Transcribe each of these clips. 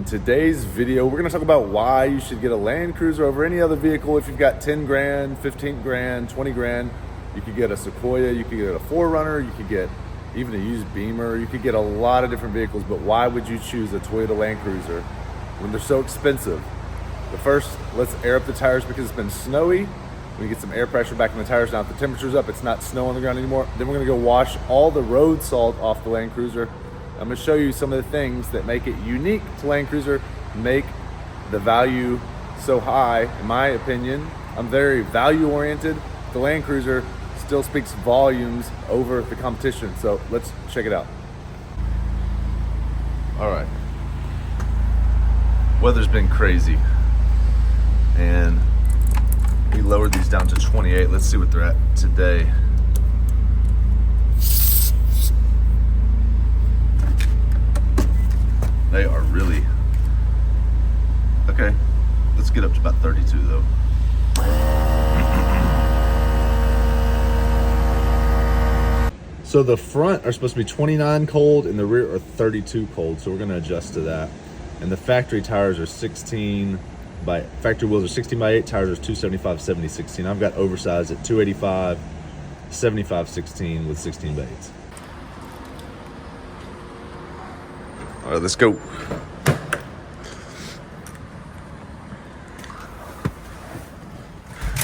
In today's video, we're gonna talk about why you should get a Land Cruiser over any other vehicle. If you've got 10 grand, 15 grand, 20 grand, you could get a Sequoia, you could get a 4Runner, you could get even a used Beamer, you could get a lot of different vehicles, but why would you choose a Toyota Land Cruiser when they're so expensive? But first, let's air up the tires because it's been snowy. We get some air pressure back in the tires. Now, if the temperature's up, it's not snow on the ground anymore. Then we're gonna go wash all the road salt off the Land Cruiser. I'm gonna show you some of the things that make it unique to Land Cruiser, make the value so high, in my opinion. I'm very value oriented. The Land Cruiser still speaks volumes over the competition. So let's check it out. All right. Weather's been crazy. And we lowered these down to 28. Let's see what they're at today. They are really, okay, let's get up to about 32 though. So the front are supposed to be 29 cold and the rear are 32 cold. So we're gonna adjust to that. And the factory tires are factory wheels are 16 by 8, tires are 275, 70, 16. I've got oversized at 285, 75, 16 with 16 by 8s. All right, let's go.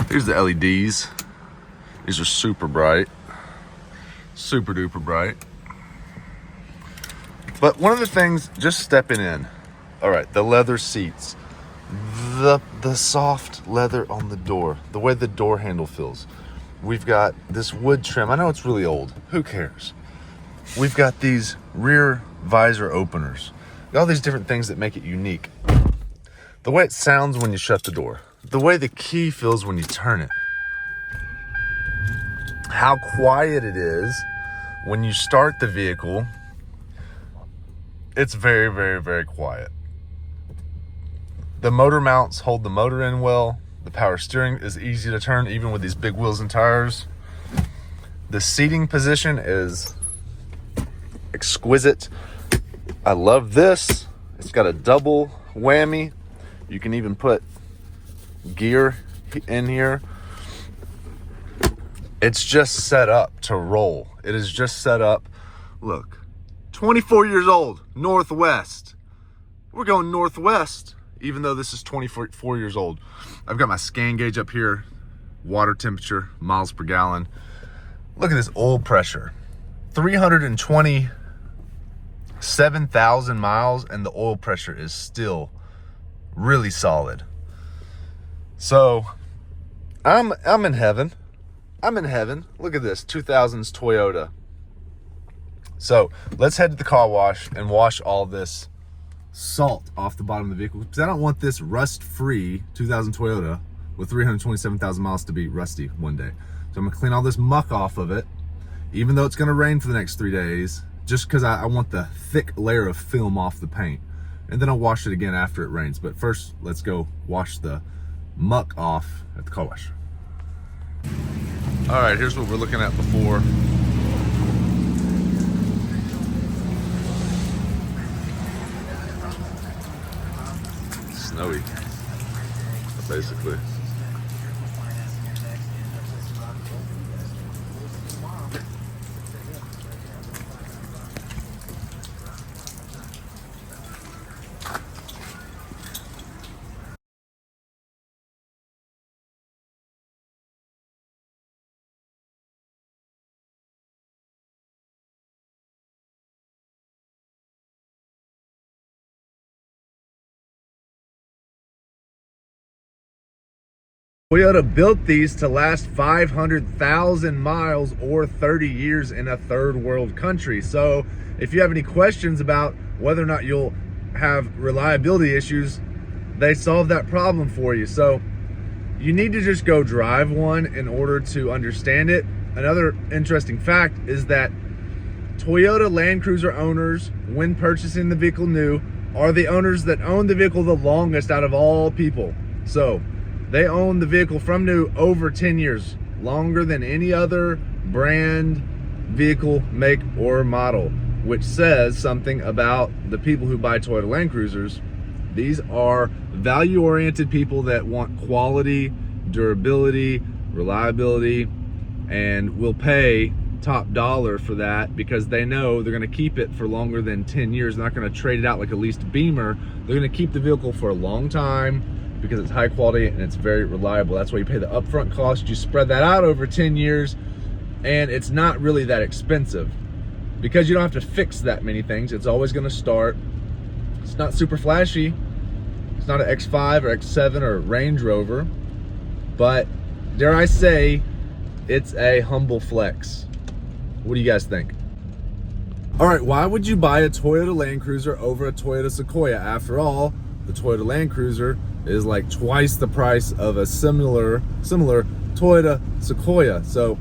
Here's the LEDs. These are super bright, super duper bright. But one of the things, just stepping in, all right, the leather seats, the soft leather on the door, the way the door handle feels. We've got this wood trim. I know it's really old. Who cares? We've got these rear visor openers. All these different things that make it unique. The way it sounds when you shut the door. The way the key feels when you turn it. How quiet it is when you start the vehicle. It's very, very, very quiet. The motor mounts hold the motor in well. The power steering is easy to turn even with these big wheels and tires. The seating position is exquisite. I love this. It's got a double whammy. You can even put gear in here. It's just set up to roll. It is just set up. Look, 24 years old, Northwest. We're going Northwest, even though this is 24 years old. I've got my scan gauge up here, water temperature, miles per gallon. Look at this oil pressure, 327,000 miles, and the oil pressure is still really solid. So I'm in heaven. I'm in heaven. Look at this 2000s Toyota. So let's head to the car wash and wash all this salt off the bottom of the vehicle, because I don't want this rust-free 2000 Toyota with 327,000 miles to be rusty one day. So I'm gonna clean all this muck off of it, even though it's gonna rain for the next 3 days, just because I want the thick layer of film off the paint. And then I'll wash it again after it rains. But first, let's go wash the muck off at the car wash. All right, here's what we're looking at before. Snowy, basically. Toyota built these to last 500,000 miles or 30 years in a third world country. So if you have any questions about whether or not you'll have reliability issues, they solve that problem for you. So you need to just go drive one in order to understand it. Another interesting fact is that Toyota Land Cruiser owners, when purchasing the vehicle new, are the owners that own the vehicle the longest out of all people. So they own the vehicle from new over 10 years, longer than any other brand, vehicle, make, or model, which says something about the people who buy Toyota Land Cruisers These are value-oriented people that want quality, durability, reliability, and will pay top dollar for that because they know they're going to keep it for longer than 10 years. They're not going to trade it out like a leased Beamer. They're going to keep the vehicle for a long time because it's high quality and it's very reliable. That's why you pay the upfront cost. You spread that out over 10 years and it's not really that expensive because you don't have to fix that many things. It's always going to start. It's not super flashy. It's not an X5 or X7 or Range Rover, but dare I say, it's a humble flex. What do you guys think? All right, why would you buy a Toyota Land Cruiser over a Toyota Sequoia? After all, the Toyota Land Cruiser is like twice the price of a similar Toyota Sequoia. So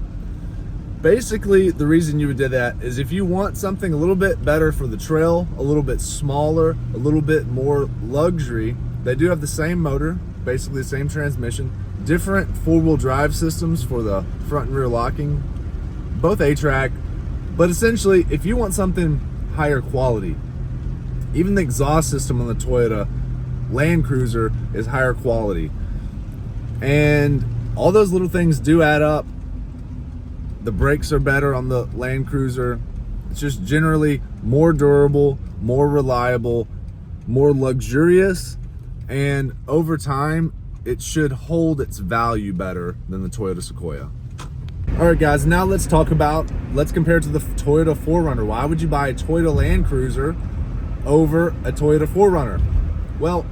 basically the reason you would do that is if you want something a little bit better for the trail, a little bit smaller, a little bit more luxury. They do have the same motor, basically the same transmission, different four-wheel drive systems for the front and rear locking, both A-track, but essentially if you want something higher quality, even the exhaust system on the Toyota Land Cruiser is higher quality, and all those little things do add up. The brakes are better on the Land Cruiser. It's just generally more durable, more reliable, more luxurious, and over time it should hold its value better than the Toyota Sequoia. All right guys, now let's compare it to the Toyota 4Runner. Why would you buy a Toyota Land Cruiser over a Toyota 4Runner? Well,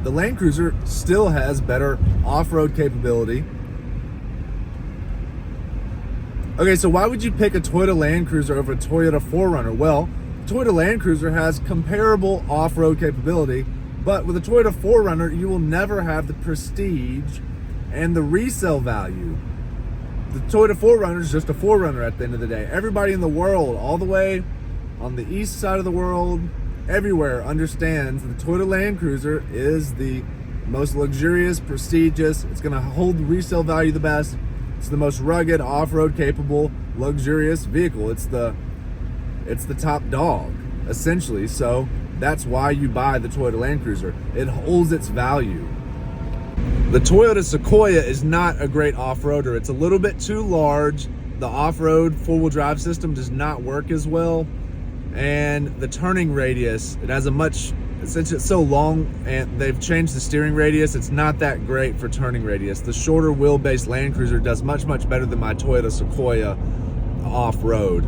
the Land Cruiser still has better off-road capability. Okay, so why would you pick a Toyota Land Cruiser over a Toyota 4Runner? Well, Toyota Land Cruiser has comparable off-road capability, but with a Toyota 4Runner, you will never have the prestige and the resale value. The Toyota 4Runner is just a 4Runner at the end of the day. Everybody in the world, all the way on the east side of the world, everywhere, understands that the Toyota Land Cruiser is the most luxurious, prestigious. It's going to hold the resale value the best. It's the most rugged, off-road capable, luxurious vehicle. It's the top dog, essentially. So that's why you buy the Toyota Land Cruiser. It holds its value. The Toyota Sequoia is not a great off-roader. It's a little bit too large. The off-road four-wheel drive system does not work as well. And the turning radius, since it's so long and they've changed the steering radius, it's not that great for turning radius. The shorter wheelbase Land Cruiser does much, much better than my Toyota Sequoia off-road.